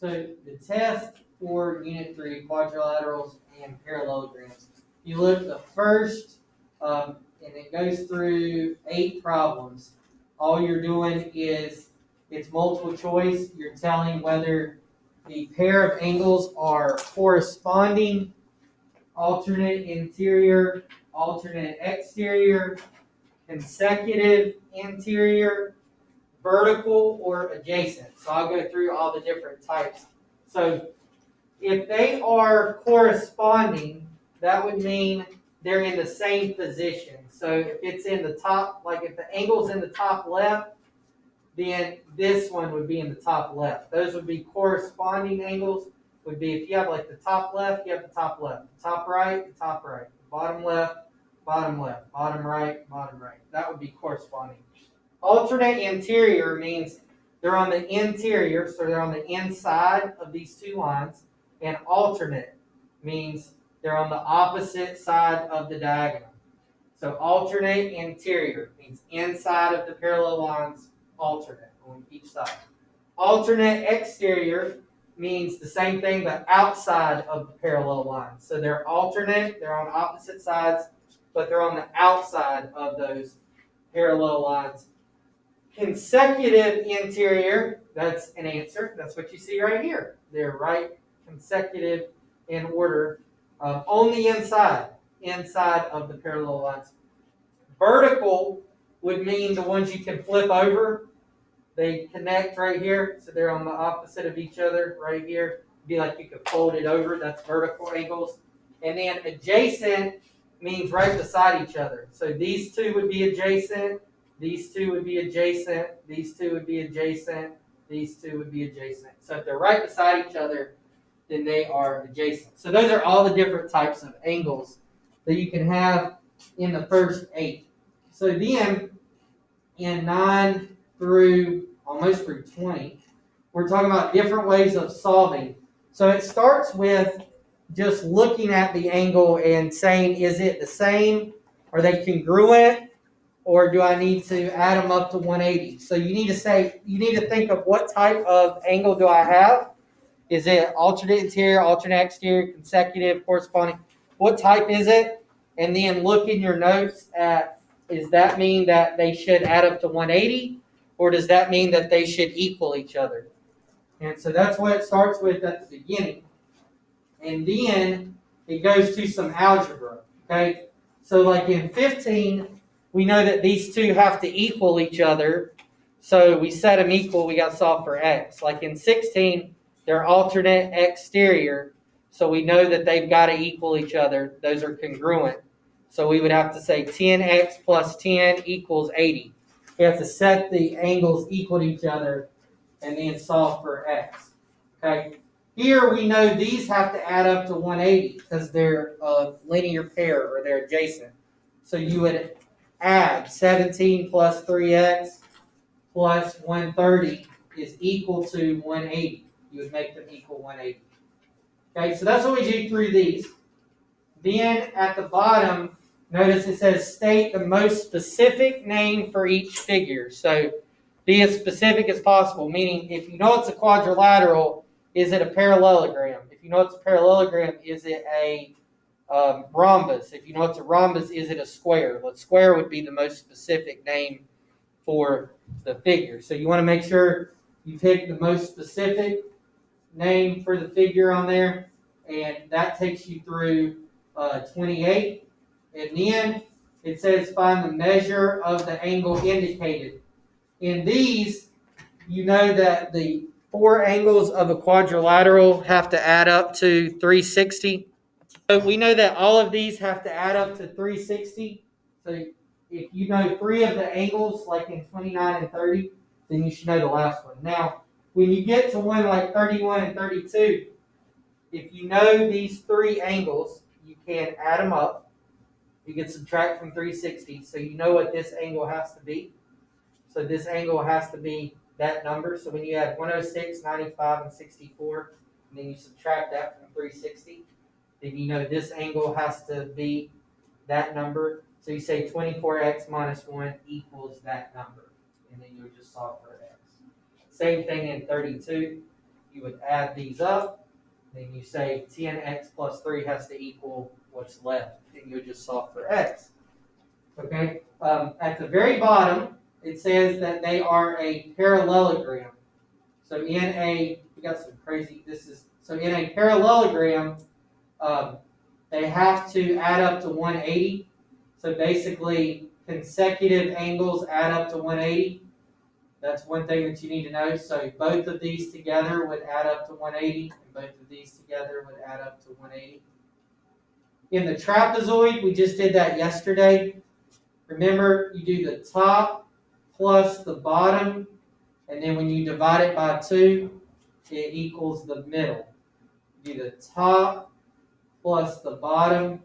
So the test for Unit 3, quadrilaterals and parallelograms, you look the first, and it goes through 8 problems. All you're doing is, it's multiple choice. You're telling whether the pair of angles are corresponding, alternate interior, alternate exterior, consecutive interior, vertical, or adjacent. So I'll go through all the different types. So if they are corresponding, that would mean they're in the same position. So if it's in the top, like if the angle's in the top left, then this one would be in the top left. Those would be corresponding angles. Would be if you have like the top left, you have the top left. The top right, the top right. Bottom left, bottom left. Bottom right, bottom right. That would be corresponding. Alternate interior means they're on the interior, so they're on the inside of these two lines. And alternate means they're on the opposite side of the diagonal. So alternate interior means inside of the parallel lines, alternate on each side. Alternate exterior means the same thing but outside of the parallel lines. So they're alternate, they're on opposite sides, but they're on the outside of those parallel lines. Consecutive interior, that's an answer. That's what you see right here. They're right consecutive in order on the inside of the parallel lines. Vertical would mean the ones you can flip over. They connect right here, so they're on the opposite of each other right here. It'd be like you could fold it over. That's vertical angles. And then adjacent means right beside each other. So these two would be adjacent. These two would be adjacent. These two would be adjacent. These two would be adjacent. So if they're right beside each other, then they are adjacent. So those are all the different types of angles that you can have in the first 8. So then in 9 through almost through 20, we're talking about different ways of solving. So it starts with just looking at the angle and saying, is it the same? Are they congruent? Or do I need to add them up to 180? So you need to think of what type of angle do I have? Is it alternate interior, alternate exterior, consecutive, corresponding? What type is it? And then look in your notes at, does that mean that they should add up to 180? Or does that mean that they should equal each other? And so that's what it starts with at the beginning. And then it goes to some algebra. Okay? So like in 15, we know that these two have to equal each other. So we set them equal, we got to solve for x. Like in 16, they're alternate exterior. So we know that they've got to equal each other. Those are congruent. So we would have to say 10x plus 10 equals 80. We have to set the angles equal to each other and then solve for x. Okay. Here we know these have to add up to 180 because they're a linear pair or they're adjacent. So you would add 17 plus 3x plus 130 is equal to 180. You would make them equal 180. Okay, so that's what we do through these. Then at the bottom, notice it says state the most specific name for each figure. So be as specific as possible, meaning if you know it's a quadrilateral, is it a parallelogram? If you know it's a parallelogram, is it a rhombus? If you know it's a rhombus, is it a square? The square would be the most specific name for the figure. So you want to make sure you pick the most specific name for the figure on there, and that takes you through 28. And then it says find the measure of the angle indicated. In these, you know that the 4 angles of a quadrilateral have to add up to 360. So we know that all of these have to add up to 360. So if you know 3 of the angles, like in 29 and 30, then you should know the last one. Now, when you get to one like 31 and 32, if you know these 3 angles, you can add them up. You can subtract from 360, so you know what this angle has to be. So this angle has to be that number. So when you add 106, 95, and 64, and then you subtract that from 360, then you know this angle has to be that number. So you say 24x minus 1 equals that number. And then you'll just solve for x. Same thing in 32. you would add these up. Then you say 10x plus 3 has to equal what's left. And you would just solve for x. Okay? At the very bottom, it says that they are a parallelogram. So in a, we got some crazy, so in a parallelogram, they have to add up to 180. So basically, consecutive angles add up to 180. That's one thing that you need to know. So both of these together would add up to 180, and both of these together would add up to 180. In the trapezoid, we just did that yesterday. Remember, you do the top plus the bottom, and then when you divide it by 2, it equals the middle. You do the top plus the bottom.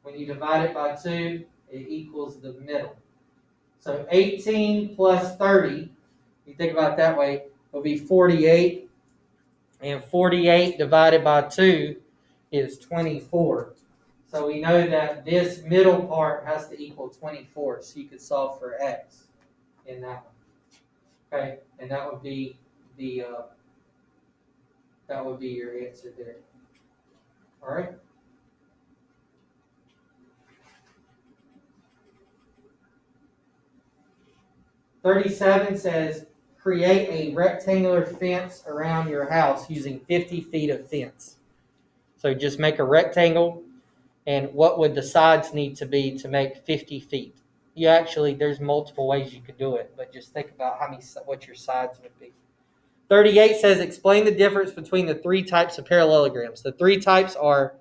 When you divide it by 2, it equals the middle. So 18 plus 30, if you think about it that way, will be 48. And 48 divided by 2 is 24. So we know that this middle part has to equal 24. So you could solve for x in that one. Okay, and that would be your answer there. All right. $37 says, create a rectangular fence around your house using 50 feet of fence. So just make a rectangle, and what would the sides need to be to make 50 feet? There's multiple ways you could do it, but just think about what your sides would be. 38 says, explain the difference between the 3 types of parallelograms. The 3 types are,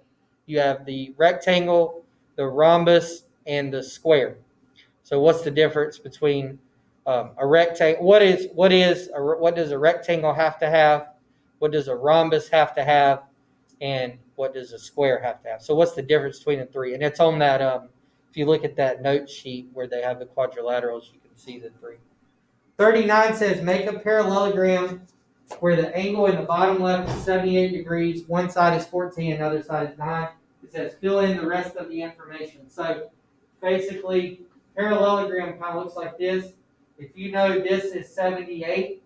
you have the rectangle, the rhombus, and the square. So what's the difference between a rectangle? What does a rectangle have to have? What does a rhombus have to have? And what does a square have to have? So what's the difference between the 3? And it's on that, if you look at that note sheet where they have the quadrilaterals, you can see the 3. 39 says, make a parallelogram where the angle in the bottom left is 78 degrees. One side is 14, another side is 9. It says, fill in the rest of the information. So basically, parallelogram kind of looks like this. If you know this is 78,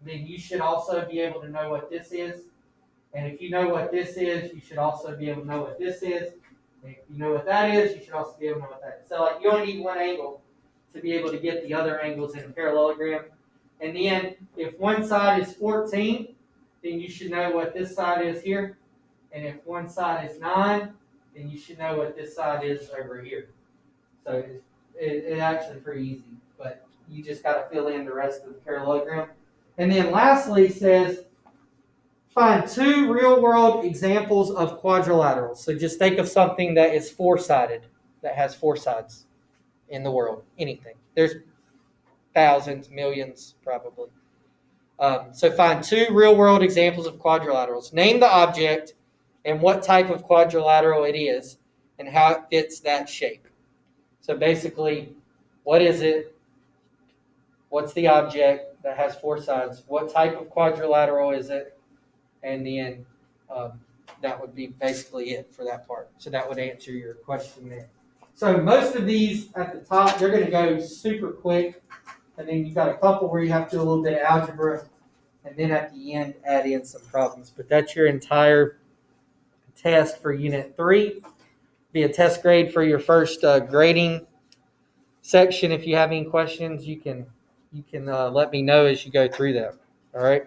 then you should also be able to know what this is. And if you know what this is, you should also be able to know what this is. And if you know what that is, you should also be able to know what that is. So you only need one angle to be able to get the other angles in a parallelogram. And then if one side is 14, then you should know what this side is here. And if one side is 9, then you should know what this side is over here. So it's actually pretty easy, but you just got to fill in the rest of the parallelogram. And then lastly says, find 2 real-world examples of quadrilaterals. So just think of something that is 4-sided, that has 4 sides in the world, anything. There's thousands, millions, probably. So find 2 real-world examples of quadrilaterals. Name the object and what type of quadrilateral it is and how it fits that shape. So basically, what is it? What's the object that has 4 sides? What type of quadrilateral is it? And then that would be basically it for that part. So that would answer your question there. So most of these at the top, they're going to go super quick. And then you've got a couple where you have to do a little bit of algebra. And then at the end, add in some problems. But that's your entire test for Unit 3. Be a test grade for your first grading section. If you have any questions, you can let me know as you go through that. All right.